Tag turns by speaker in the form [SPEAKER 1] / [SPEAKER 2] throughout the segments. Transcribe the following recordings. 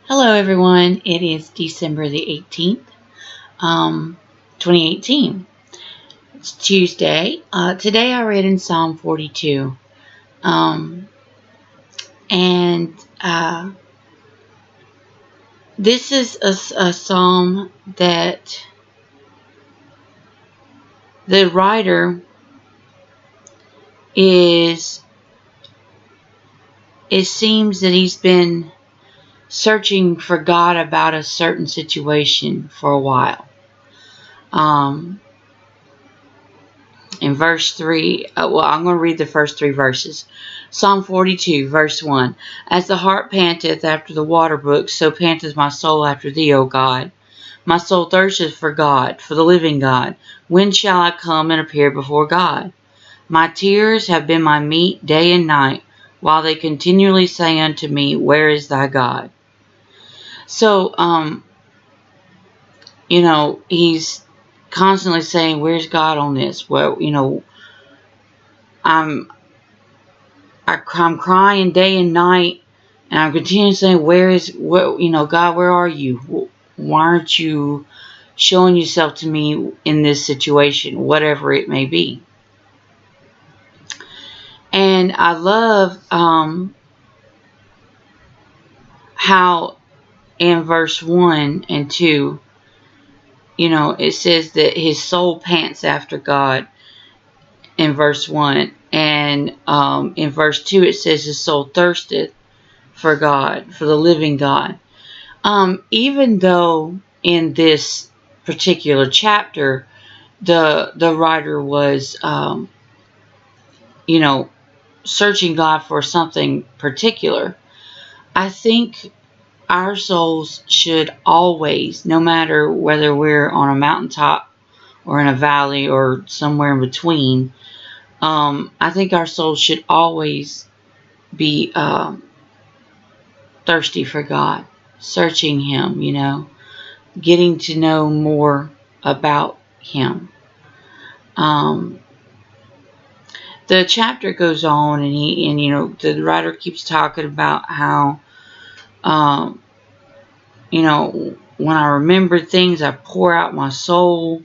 [SPEAKER 1] Hello everyone, it is December the 18th, 2018. It's Tuesday. Today I read in Psalm 42. Um, and this is a psalm that the writer it seems that he's been searching for God about a certain situation for a while. In verse 3, I'm going to read the first 3 verses. Psalm 42, verse 1. As the hart panteth after the water brooks, so panteth my soul after thee, O God. My soul thirsteth for God, for the living God. When shall I come and appear before God? My tears have been my meat day and night, while they continually say unto me, Where is thy God? So, he's constantly saying, Where's God on this? Well, I'm crying day and night, and I'm continuing saying, God, where are you? Why aren't you showing yourself to me in this situation, whatever it may be? And I love how in verse 1 and 2, it says that his soul pants after God in verse 1. And in verse 2, it says his soul thirsteth for God, for the living God. Even though in this particular chapter, the writer was, searching God for something particular, I think our souls should always, no matter whether we're on a mountaintop or in a valley or somewhere in between, I think our souls should always be thirsty for God, searching Him, getting to know more about Him. The chapter goes on, and the writer keeps talking about how, when I remember things, I pour out my soul.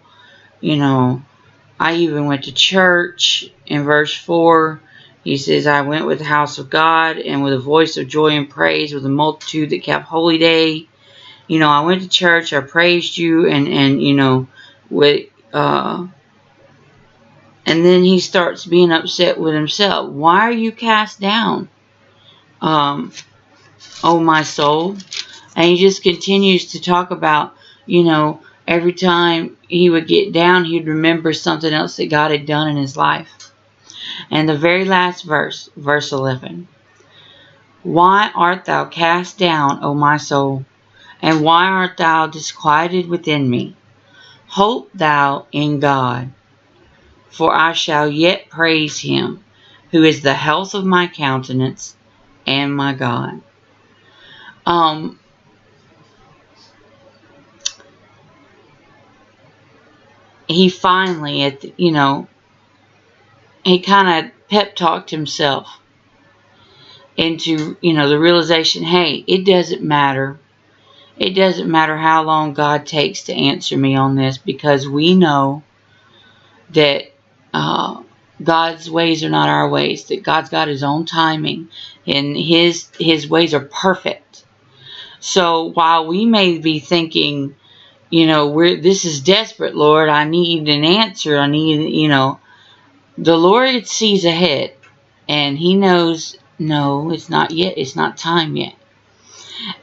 [SPEAKER 1] I even went to church. In verse 4, he says, I went with the house of God, and with a voice of joy and praise, with a multitude that kept holy day. I went to church, I praised you, and then he starts being upset with himself. Why are you cast down, oh my soul? And he just continues to talk about, every time he would get down, he'd remember something else that God had done in his life. And the very last verse, verse 11. Why art thou cast down, O my soul? And why art thou disquieted within me? Hope thou in God, for I shall yet praise him, who is the health of my countenance and my God. He finally, he kind of pep talked himself into, the realization, hey, it doesn't matter. It doesn't matter how long God takes to answer me on this, because we know that God's ways are not our ways, that God's got his own timing, and his ways are perfect. So while we may be thinking, this is desperate, Lord, I need an answer, the Lord sees ahead, and he knows, no, it's not yet, it's not time yet.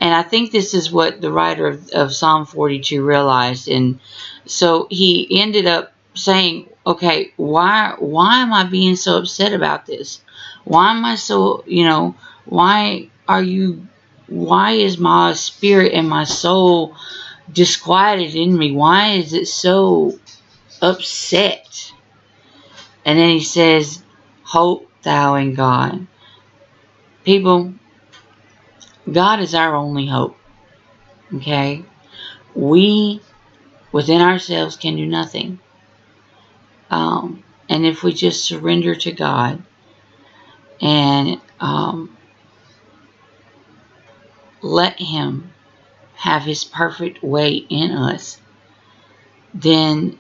[SPEAKER 1] And I think this is what the writer of Psalm 42 realized. And so he ended up saying, okay, why am I being so upset about this? Why am I so, why is my spirit and my soul disquieted in me? Why is it so upset? And then he says, hope thou in God. People, God is our only hope. Okay? We, within ourselves, can do nothing. And if we just surrender to God and let him have His perfect way in us, then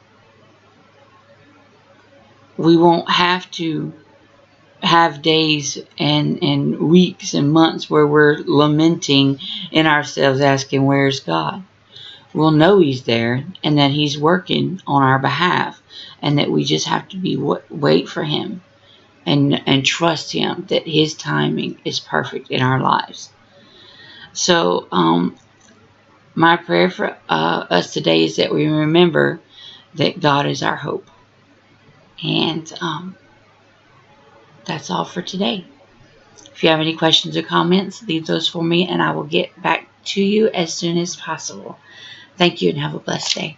[SPEAKER 1] we won't have to have days and weeks and months where we're lamenting in ourselves, asking, where's God? We'll know He's there and that He's working on our behalf, and that we just have to wait for Him and trust Him that His timing is perfect in our lives. So my prayer for us today is that we remember that God is our hope. And that's all for today. If you have any questions or comments, leave those for me and I will get back to you as soon as possible. Thank you and have a blessed day.